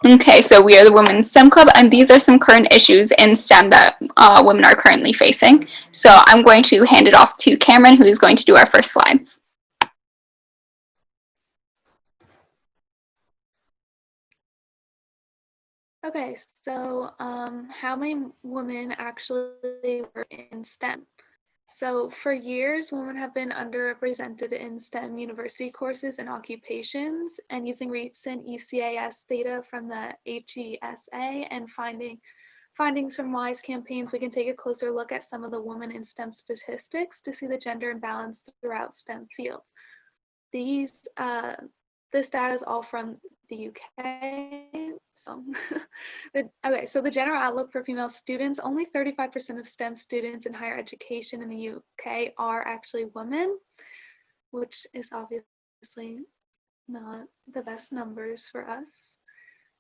Okay, so we are the Women's STEM Club, and these are some current issues in STEM that women are currently facing. So I'm going to hand it off to Cameron, who is going to do our first slides. Okay, so how many women actually work in STEM? So for years, women have been underrepresented in STEM university courses and occupations, and using recent UCAS data from the HESA and findings from WISE campaigns, we can take a closer look at some of the women in STEM statistics to see the gender imbalance throughout STEM fields. This data is all from the UK. So, okay, so the general outlook for female students, only 35% of STEM students in higher education in the UK are actually women, which is obviously not the best numbers for us.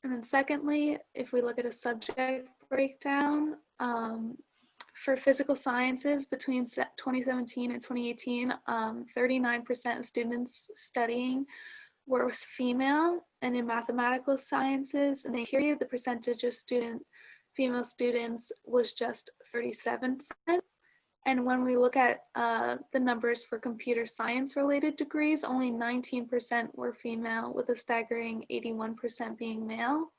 And then secondly, if we look at a subject breakdown, for physical sciences between 2017 and 2018, 39% of students studying were female, and in mathematical sciences, in the period, the percentage of female students was just 37%. And when we look at the numbers for computer science related degrees, only 19% were female, with a staggering 81% being male.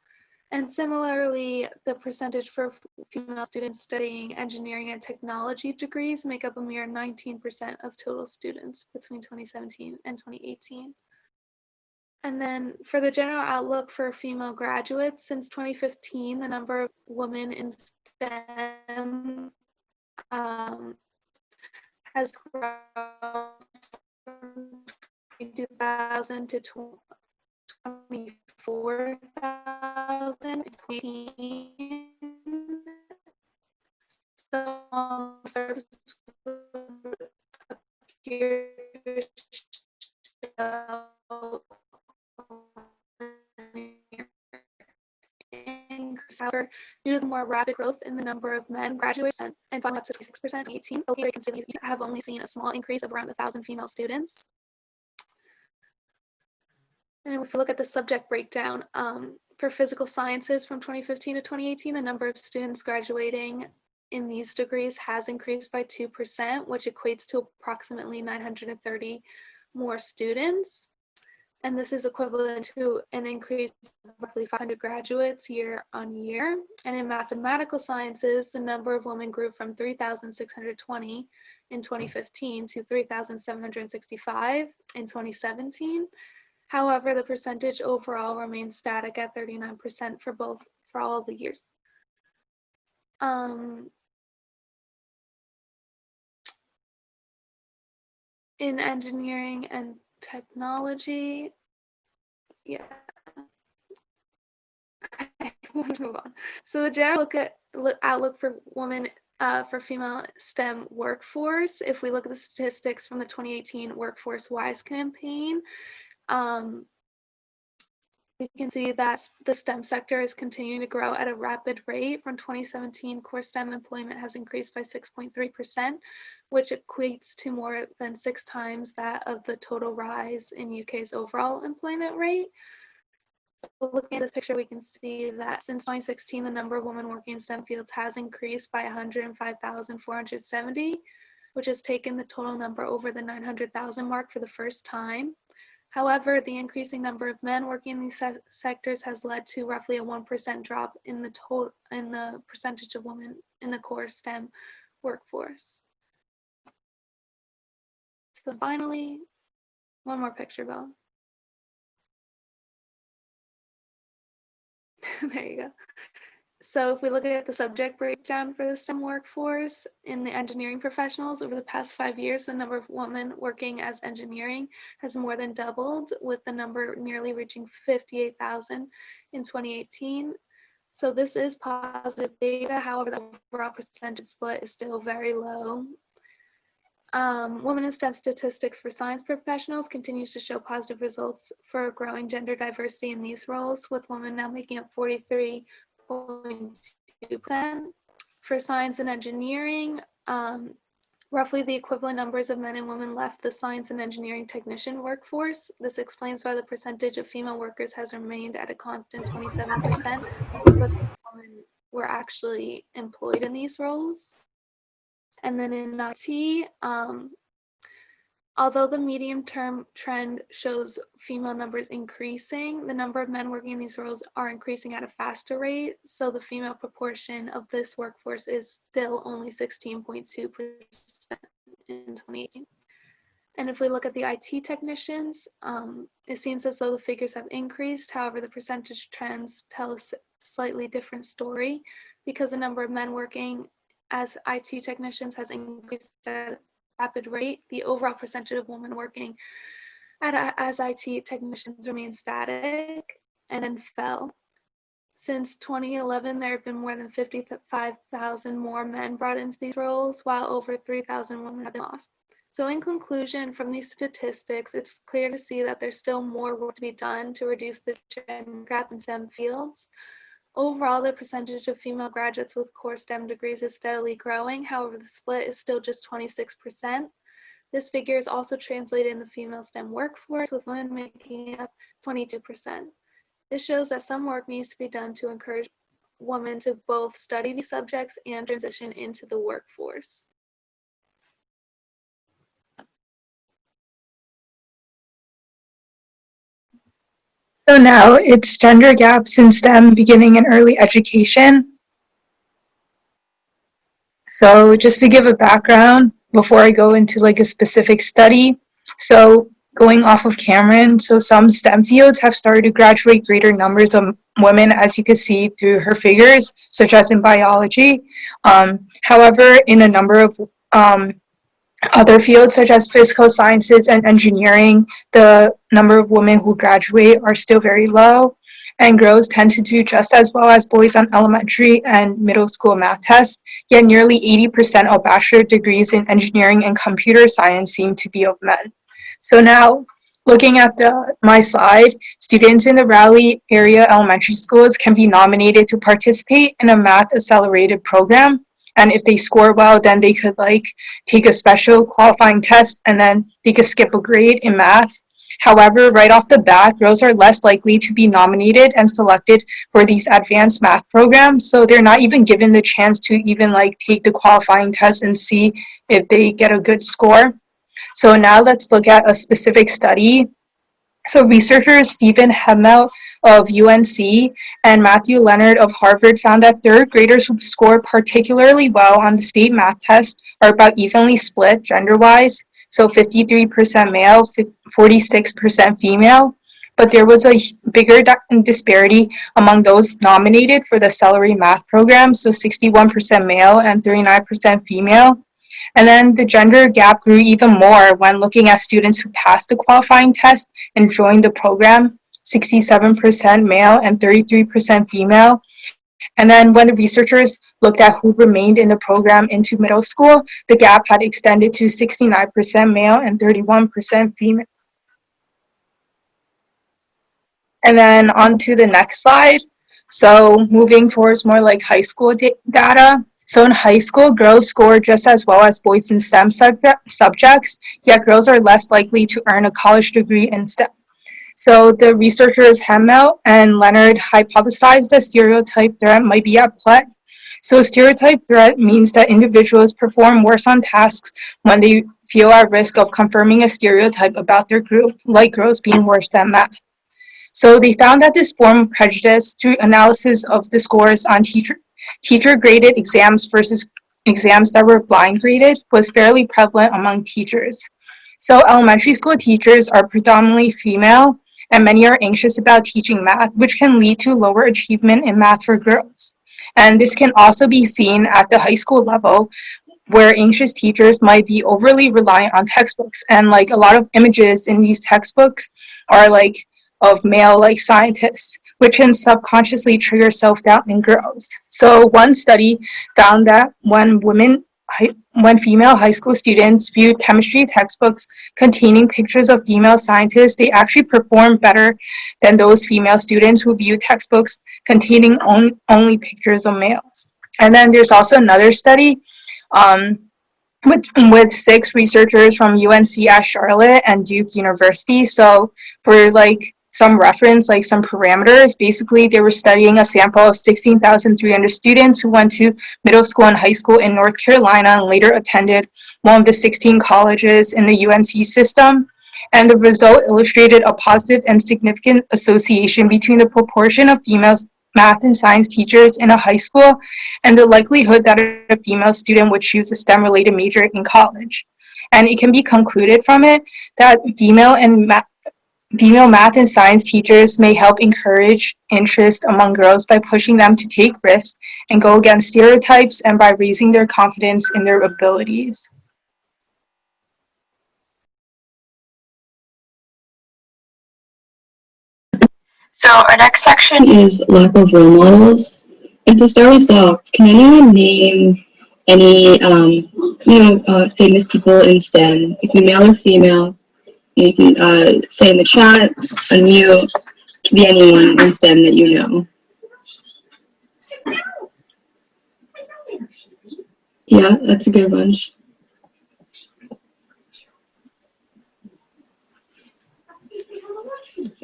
And similarly, the percentage for female students studying engineering and technology degrees make up a mere 19% of total students between 2017 and 2018. And then for the general outlook for female graduates, since 2015, the number of women in STEM has grown from 2,000 to 24,000 in 2018. So services appear to show however, due to the more rapid growth in the number of men graduates and falling up to 26% in 2018, have only seen a small increase of around 1,000 female students. And if we look at the subject breakdown, for physical sciences from 2015 to 2018, the number of students graduating in these degrees has increased by 2%, which equates to approximately 930 more students. And this is equivalent to an increase of roughly 500 graduates year on year. And in mathematical sciences, the number of women grew from 3,620 in 2015 to 3,765 in 2017. However, the percentage overall remains static at 39% for all of the years. In engineering and technology, yeah. Let's move on. So the general outlook for women for female STEM workforce, if we look at the statistics from the 2018 Workforce WISE campaign, we can see that the STEM sector is continuing to grow at a rapid rate. From 2017, core STEM employment has increased by 6.3%, which equates to more than 6 times that of the total rise in UK's overall employment rate. So looking at this picture, we can see that since 2016, the number of women working in STEM fields has increased by 105,470, which has taken the total number over the 900,000 mark for the first time. However, the increasing number of men working in these sectors has led to roughly a 1% drop in the percentage of women in the core STEM workforce. So finally, one more picture, Bella. There you go. So if we look at the subject breakdown for the STEM workforce in the engineering professionals, over the past 5 years, the number of women working as engineering has more than doubled, with the number nearly reaching 58,000 in 2018. So this is positive data. However, the overall percentage split is still very low. Women in STEM statistics for science professionals continues to show positive results for growing gender diversity in these roles, with women now making up 43.2%. For science and engineering, roughly the equivalent numbers of men and women left the science and engineering technician workforce. This explains why the percentage of female workers has remained at a constant 27%, but women were actually employed in these roles. And then in IT, although the medium-term trend shows female numbers increasing, the number of men working in these roles are increasing at a faster rate, so the female proportion of this workforce is still only 16.2% in 2018. And if we look at the IT technicians, it seems as though the figures have increased. However, the percentage trends tell a slightly different story because the number of men working as IT technicians has increased at a rapid rate. The overall percentage of women working as IT technicians remained static and then fell. Since 2011, there have been more than 55,000 more men brought into these roles, while over 3,000 women have been lost. So in conclusion, from these statistics, it's clear to see that there's still more work to be done to reduce the gender gap in STEM fields. Overall, the percentage of female graduates with core STEM degrees is steadily growing. However, the split is still just 26%. This figure is also translated in the female STEM workforce, with women making up 22%. This shows that some work needs to be done to encourage women to both study these subjects and transition into the workforce. So now it's gender gaps in STEM beginning in early education. So just to give a background before I go into like a specific study. So going off of Cameron, so some STEM fields have started to graduate greater numbers of women, as you can see through her figures, such as in biology. However, in a number of other fields such as physical sciences and engineering, the number of women who graduate are still very low, and girls tend to do just as well as boys on elementary and middle school math tests, yet nearly 80% of bachelor degrees in engineering and computer science seem to be of men. So now, looking at my slide, students in the Raleigh area elementary schools can be nominated to participate in a math accelerated program. And if they score well, then they could like take a special qualifying test and then they could skip a grade in math. However, right off the bat, girls are less likely to be nominated and selected for these advanced math programs. So they're not even given the chance to even like take the qualifying test and see if they get a good score. So now let's look at a specific study. So researchers Stephen Hemmel of UNC and Matthew Leonard of Harvard found that third graders who score particularly well on the state math test are about evenly split gender-wise, so 53% male, 46% female, but there was a bigger disparity among those nominated for the Celery math program, so 61% male and 39% female. And then the gender gap grew even more when looking at students who passed the qualifying test and joined the program, 67% male and 33% female. And then when the researchers looked at who remained in the program into middle school, the gap had extended to 69% male and 31% female. And then on to the next slide. So moving towards more like high school data. So in high school, girls score just as well as boys in STEM subjects, yet girls are less likely to earn a college degree in STEM. So the researchers Hemmel and Leonard hypothesized that stereotype threat might be at play. So stereotype threat means that individuals perform worse on tasks when they feel at risk of confirming a stereotype about their group, like girls being worse at math. So they found that this form of prejudice through analysis of the scores on teacher-graded exams versus exams that were blind graded was fairly prevalent among teachers. So elementary school teachers are predominantly female, and many are anxious about teaching math, which can lead to lower achievement in math for girls. And this can also be seen at the high school level, where anxious teachers might be overly reliant on textbooks. And like a lot of images in these textbooks are like of male like scientists, which can subconsciously trigger self-doubt in girls. So one study found that when female high school students viewed chemistry textbooks containing pictures of female scientists, they actually performed better than those female students who viewed textbooks containing only pictures of males. And then there's also another study with 6 researchers from UNC at Charlotte and Duke University. So for like some reference, like some parameters, basically they were studying a sample of 16,300 students who went to middle school and high school in North Carolina and later attended one of the 16 colleges in the UNC system. And the result illustrated a positive and significant association between the proportion of female math and science teachers in a high school and the likelihood that a female student would choose a STEM-related major in college. And it can be concluded from it that female math and science teachers may help encourage interest among girls by pushing them to take risks and go against stereotypes and by raising their confidence in their abilities. So our next section is lack of role models. And to start us off, can anyone name any, famous people in STEM, if you're male or female? You can say in the chat, unmute, can be anyone in STEM that you know. Yeah, that's a good bunch.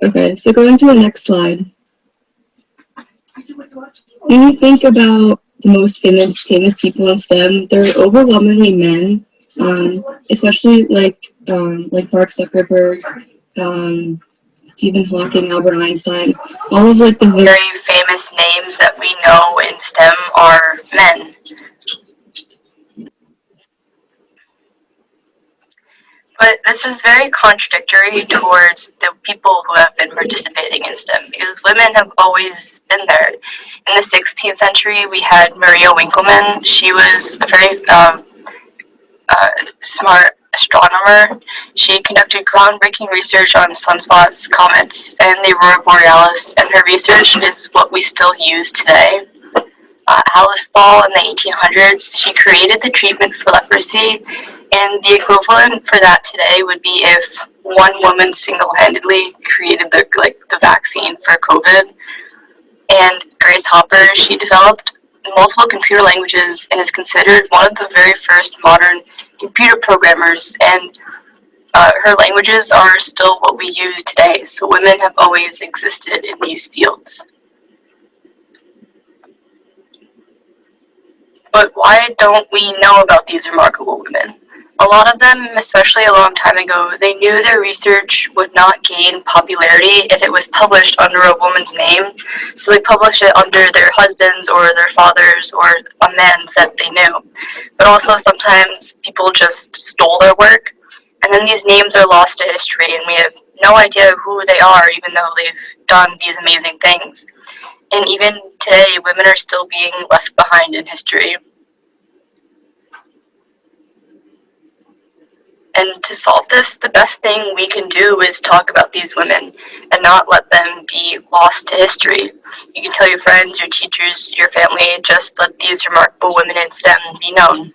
Okay, so going to the next slide. When you think about the most famous people in STEM, they're overwhelmingly men, especially like Mark Zuckerberg, Stephen Hawking, Albert Einstein. All of like the very famous names that we know in STEM are men. But this is very contradictory towards the people who have been participating in STEM, because women have always been there. In the 16th century, we had Maria Winckelmann. She was a very smart astronomer. She conducted groundbreaking research on sunspots, comets, and the aurora borealis, and her research is what we still use today. Alice Ball in the 1800s, she created the treatment for leprosy, and the equivalent for that today would be if one woman single-handedly created the vaccine for COVID. And Grace Hopper, she developed multiple computer languages and is considered one of the very first modern computer programmers, and her languages are still what we use today. So women have always existed in these fields. But why don't we know about these remarkable women? A lot of them, especially a long time ago, they knew their research would not gain popularity if it was published under a woman's name, so they published it under their husbands or their fathers or a man's that they knew. But also sometimes people just stole their work, and then these names are lost to history, and we have no idea who they are, even though they've done these amazing things. And even today, women are still being left behind in history. And to solve this, the best thing we can do is talk about these women and not let them be lost to history. You can tell your friends, your teachers, your family, just let these remarkable women in STEM be known.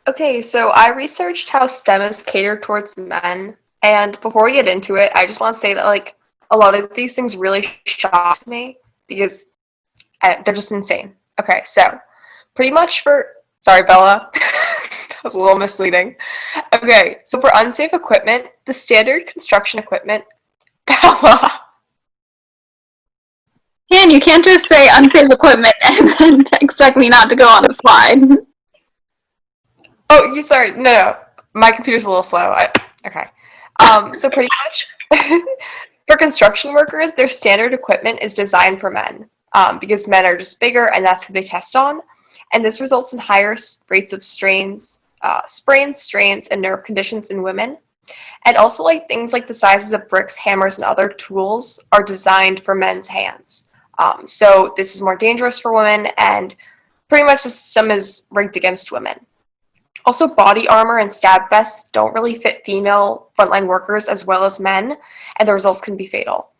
Okay, so I researched how STEM is catered towards men, and before we get into it, I just want to say that like a lot of these things really shocked me because they're just insane. Okay, so pretty much sorry Bella, that was a little misleading. Okay, so for unsafe equipment, the standard construction equipment, Bella. Yeah, and you can't just say unsafe equipment and then expect me not to go on the slide. Oh, sorry, no, my computer's a little slow. Okay. So pretty much, for construction workers, their standard equipment is designed for men, because men are just bigger and that's who they test on. And this results in higher rates of sprains, strains, and nerve conditions in women. And also like things like the sizes of bricks, hammers, and other tools are designed for men's hands. So this is more dangerous for women, and pretty much the system is rigged against women. Also, body armor and stab vests don't really fit female frontline workers as well as men, and the results can be fatal.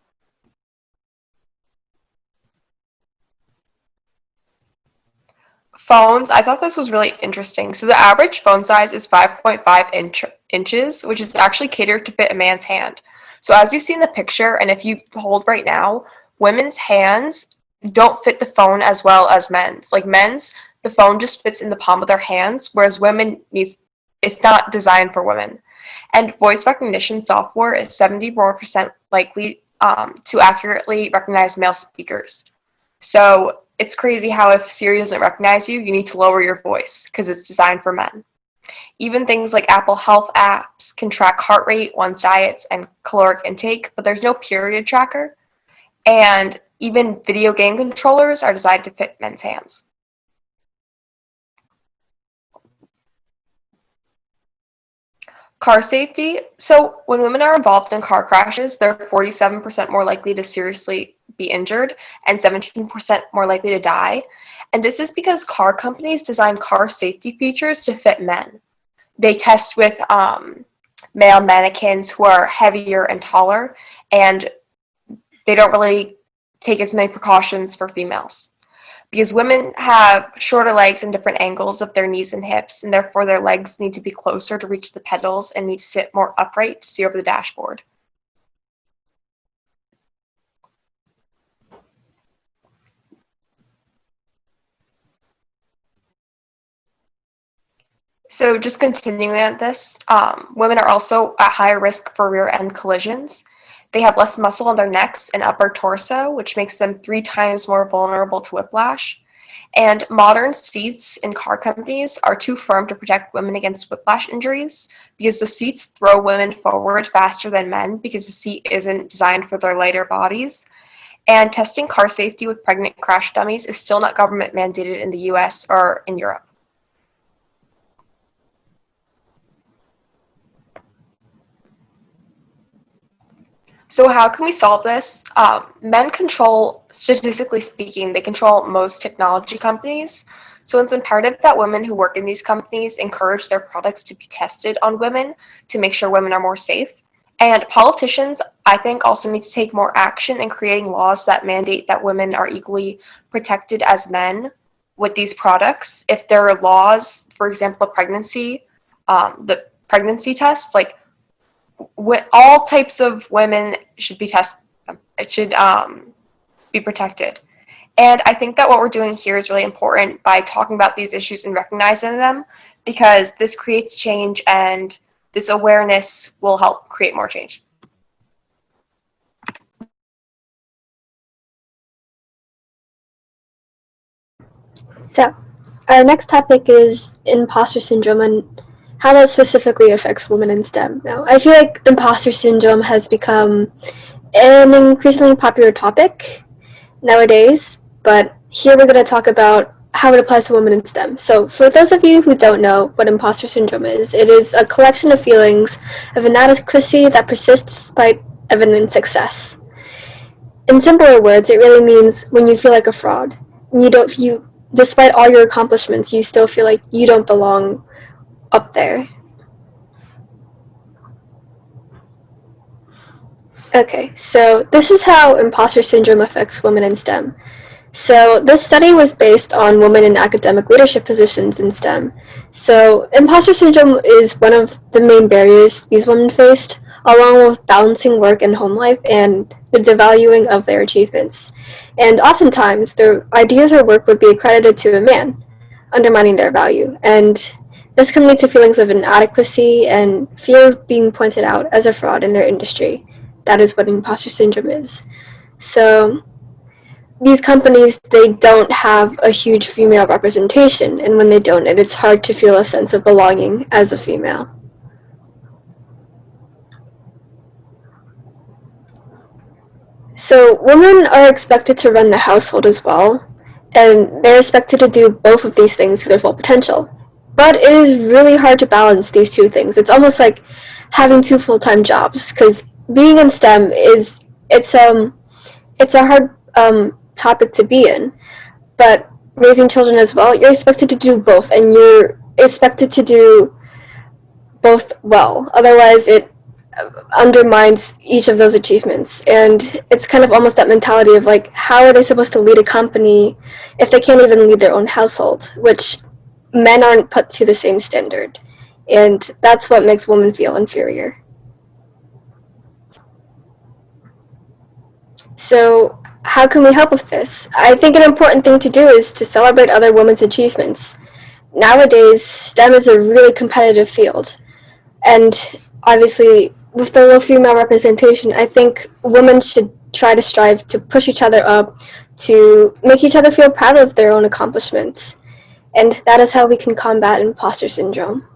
Phones, I thought this was really interesting. So the average phone size is 5.5 inches, which is actually catered to fit a man's hand. So as you see in the picture, and if you hold right now, women's hands don't fit the phone as well as men's. Like men's, the phone just fits in the palm of their hands, whereas it's not designed for women. And voice recognition software is 74% likely to accurately recognize male speakers. So it's crazy how if Siri doesn't recognize you, you need to lower your voice because it's designed for men. Even things like Apple Health apps can track heart rate, one's diets, and caloric intake, but there's no period tracker. And even video game controllers are designed to fit men's hands. Car safety. So when women are involved in car crashes, they're 47% more likely to seriously be injured and 17% more likely to die. And this is because car companies design car safety features to fit men. They test with male mannequins who are heavier and taller, and they don't really take as many precautions for females. Because women have shorter legs and different angles of their knees and hips, and therefore their legs need to be closer to reach the pedals and need to sit more upright to see over the dashboard. So just continuing at this, women are also at higher risk for rear end collisions. They have less muscle on their necks and upper torso, which makes them 3 times more vulnerable to whiplash. And modern seats in car companies are too firm to protect women against whiplash injuries because the seats throw women forward faster than men because the seat isn't designed for their lighter bodies. And testing car safety with pregnant crash dummies is still not government mandated in the US or in Europe. So how can we solve this? Men control, statistically speaking, they control most technology companies. So it's imperative that women who work in these companies encourage their products to be tested on women to make sure women are more safe. And politicians, I think, also need to take more action in creating laws that mandate that women are equally protected as men with these products. If there are laws, for example, the pregnancy tests, like all types of women should be tested. It should be protected. And I think that what we're doing here is really important by talking about these issues and recognizing them, because this creates change and this awareness will help create more change. So, our next topic is imposter syndrome and how that specifically affects women in STEM. Now, I feel like imposter syndrome has become an increasingly popular topic nowadays, but here we're going to talk about how it applies to women in STEM. So, for those of you who don't know what imposter syndrome is, it is a collection of feelings of inadequacy that persists despite evident success. In simpler words, it really means when you feel like a fraud. Despite all your accomplishments, you still feel like you don't belong up there. Okay, so this is how imposter syndrome affects women in STEM. So this study was based on women in academic leadership positions in STEM. So imposter syndrome is one of the main barriers these women faced, along with balancing work and home life and the devaluing of their achievements. And oftentimes, their ideas or work would be accredited to a man, undermining their value. And this can lead to feelings of inadequacy and fear of being pointed out as a fraud in their industry. That is what imposter syndrome is. So these companies, they don't have a huge female representation, and when they don't, it's hard to feel a sense of belonging as a female. So women are expected to run the household as well, and they're expected to do both of these things to their full potential. But it is really hard to balance these two things. It's almost like having 2 full-time jobs, because being in STEM it's a hard topic to be in. But raising children as well, you're expected to do both, and you're expected to do both well. Otherwise, it undermines each of those achievements. And it's kind of almost that mentality of like, how are they supposed to lead a company if they can't even lead their own household, which men aren't put to the same standard. And that's what makes women feel inferior. So how can we help with this? I think an important thing to do is to celebrate other women's achievements. Nowadays, STEM is a really competitive field, and obviously, with the low female representation, I think women should try to strive to push each other up, to make each other feel proud of their own accomplishments. And that is how we can combat imposter syndrome.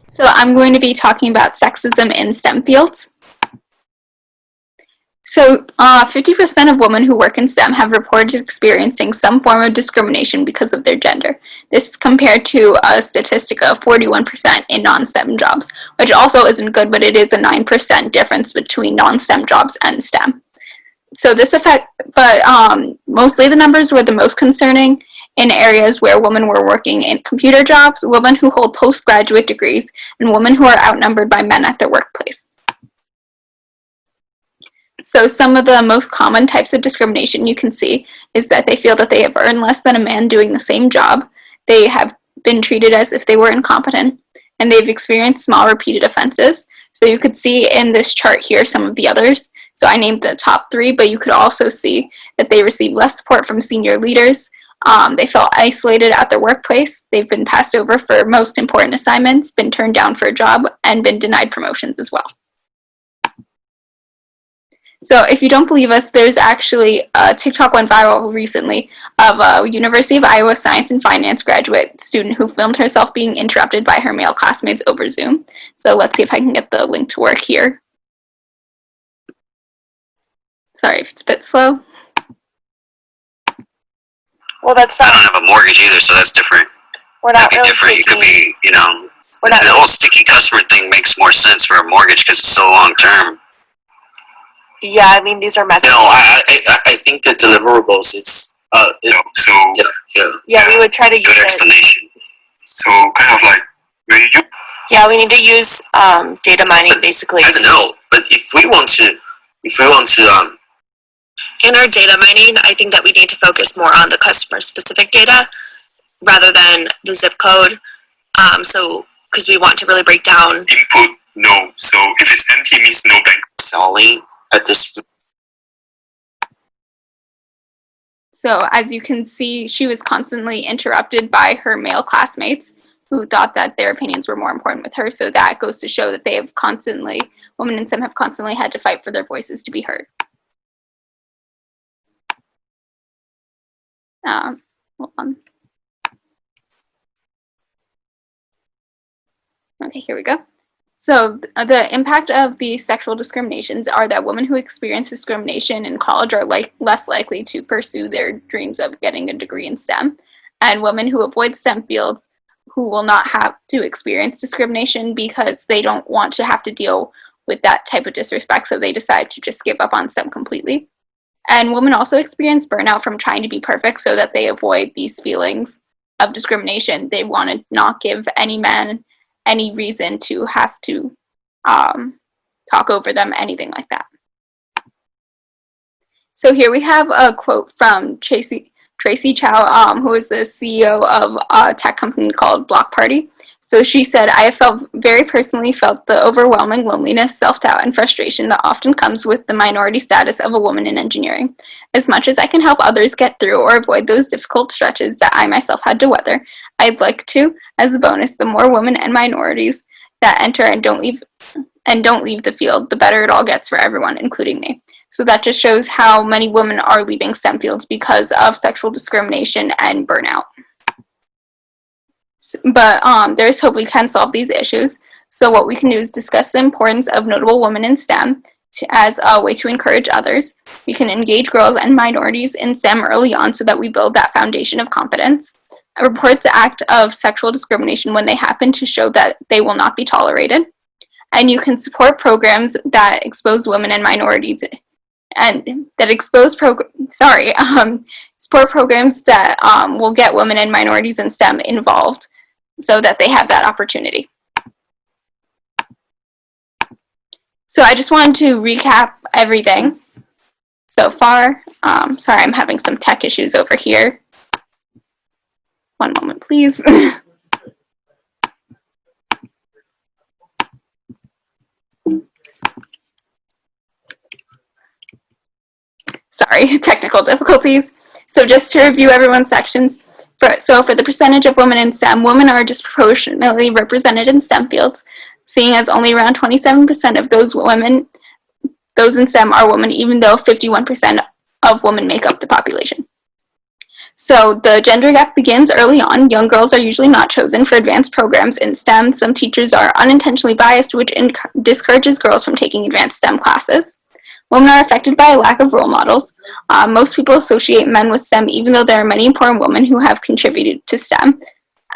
So I'm going to be talking about sexism in STEM fields. So 50% of women who work in STEM have reported experiencing some form of discrimination because of their gender. This is compared to a statistic of 41% in non-STEM jobs, which also isn't good, but it is a 9% difference between non-STEM jobs and STEM. So this effect, but mostly the numbers were the most concerning in areas where women were working in computer jobs, women who hold postgraduate degrees, and women who are outnumbered by men at their workplace. So some of the most common types of discrimination you can see is that they feel that they have earned less than a man doing the same job, they have been treated as if they were incompetent, and they've experienced small repeated offenses. So you could see in this chart here some of the others. So I named the top 3, but you could also see that they receive less support from senior leaders. They felt isolated at their workplace. They've been passed over for most important assignments, been turned down for a job, and been denied promotions as well. So if you don't believe us, there's actually a TikTok went viral recently of a University of Iowa Science and Finance graduate student who filmed herself being interrupted by her male classmates over Zoom. So let's see if I can get the link to work here. Sorry if it's a bit slow. Well, that's I not. don't have a mortgage either, so that's different. We're not That'd be really different. taking. It could be, you know, We're not. the whole sticky customer thing makes more sense for a mortgage because it's so long term. Yeah, I mean these are metrics. No, I think the deliverables is So Yeah, we would try to use good it. explanation. So kind of like really, Yeah, we need to use data mining basically. I don't know, but if we want to In our data mining, I think that we need to focus more on the customer specific data rather than the zip code. So because we want to really break down. input no. So if it's empty, means no bank. selling at this. So as you can see, she was constantly interrupted by her male classmates who thought that their opinions were more important with her. So that goes to show that they have constantly, women in STEM have constantly had to fight for their voices to be heard. Hold on. Okay, here we go. So the impact of the sexual discriminations are that women who experience discrimination in college are less likely to pursue their dreams of getting a degree in STEM, and women who avoid STEM fields who will not have to experience discrimination because they don't want to have to deal with that type of disrespect, so they decide to just give up on STEM completely. And women also experience burnout from trying to be perfect so that they avoid these feelings of discrimination. They want to not give any man any reason to have to talk over them, anything like that. So here we have a quote from Tracy Chow, who is the CEO of a tech company called Block Party. So she said, I have very personally felt the overwhelming loneliness, self-doubt, and frustration that often comes with the minority status of a woman in engineering. As much as I can help others get through or avoid those difficult stretches that I myself had to weather, I'd like to, as a bonus, the more women and minorities that enter and don't leave the field, the better it all gets for everyone, including me. So that just shows how many women are leaving STEM fields because of sexual discrimination and burnout. But there's hope we can solve these issues. So what we can do is discuss the importance of notable women in STEM as a way to encourage others. We can engage girls and minorities in STEM early on so that we build that foundation of competence. Report the act of sexual discrimination when they happen to show that they will not be tolerated. And you can support programs that expose women and minorities and that support programs that will get women and minorities in STEM involved so that they have that opportunity. So I just wanted to recap everything so far. Sorry, I'm having some tech issues over here. One moment, please. Sorry, technical difficulties. So just to review everyone's sections, for the percentage of women in STEM, women are disproportionately represented in STEM fields, seeing as only around 27% of those in STEM are women, even though 51% of women make up the population. So the gender gap begins early on. Young girls are usually not chosen for advanced programs in STEM. Some teachers are unintentionally biased, which discourages girls from taking advanced STEM classes. Women are affected by a lack of role models. Most people associate men with STEM, even though there are many important women who have contributed to STEM.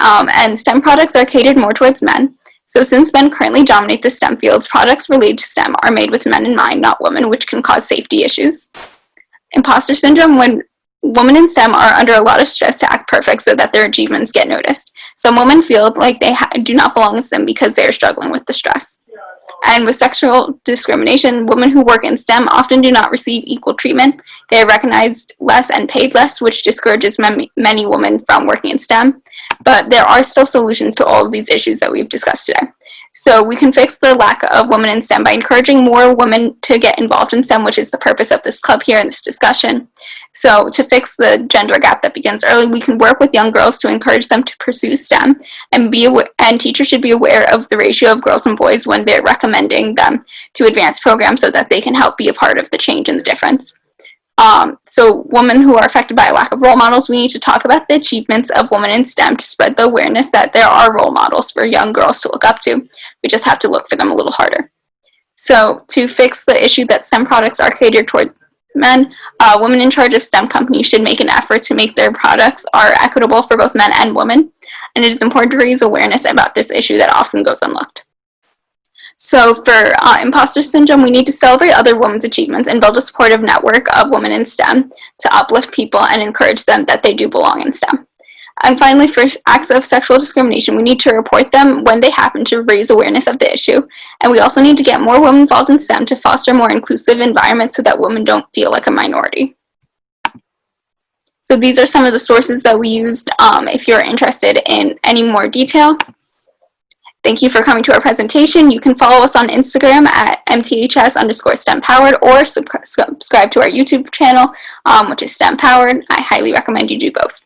And STEM products are catered more towards men. So since men currently dominate the STEM fields, products related to STEM are made with men in mind, not women, which can cause safety issues. Imposter syndrome, when women in STEM are under a lot of stress to act perfect so that their achievements get noticed. Some women feel like they do not belong in STEM because they are struggling with the stress. And with sexual discrimination, women who work in STEM often do not receive equal treatment. They are recognized less and paid less, which discourages many women from working in STEM. But there are still solutions to all of these issues that we've discussed today. So we can fix the lack of women in STEM by encouraging more women to get involved in STEM, which is the purpose of this club here in this discussion. So to fix the gender gap that begins early, we can work with young girls to encourage them to pursue STEM, and teachers should be aware of the ratio of girls and boys when they're recommending them to advanced programs so that they can help be a part of the change and the difference. So women who are affected by a lack of role models, we need to talk about the achievements of women in STEM to spread the awareness that there are role models for young girls to look up to. We just have to look for them a little harder. So to fix the issue that STEM products are catered toward men, women in charge of STEM companies should make an effort to make their products are equitable for both men and women. And it is important to raise awareness about this issue that often goes unlooked. So for imposter syndrome, we need to celebrate other women's achievements and build a supportive network of women in STEM to uplift people and encourage them that they do belong in STEM. And finally, for acts of sexual discrimination, we need to report them when they happen to raise awareness of the issue. And we also need to get more women involved in STEM to foster a more inclusive environment so that women don't feel like a minority. So these are some of the sources that we used if you're interested in any more detail. Thank you for coming to our presentation. You can follow us on Instagram at MTHS_STEM-powered or subscribe to our YouTube channel, which is STEM-powered. I highly recommend you do both.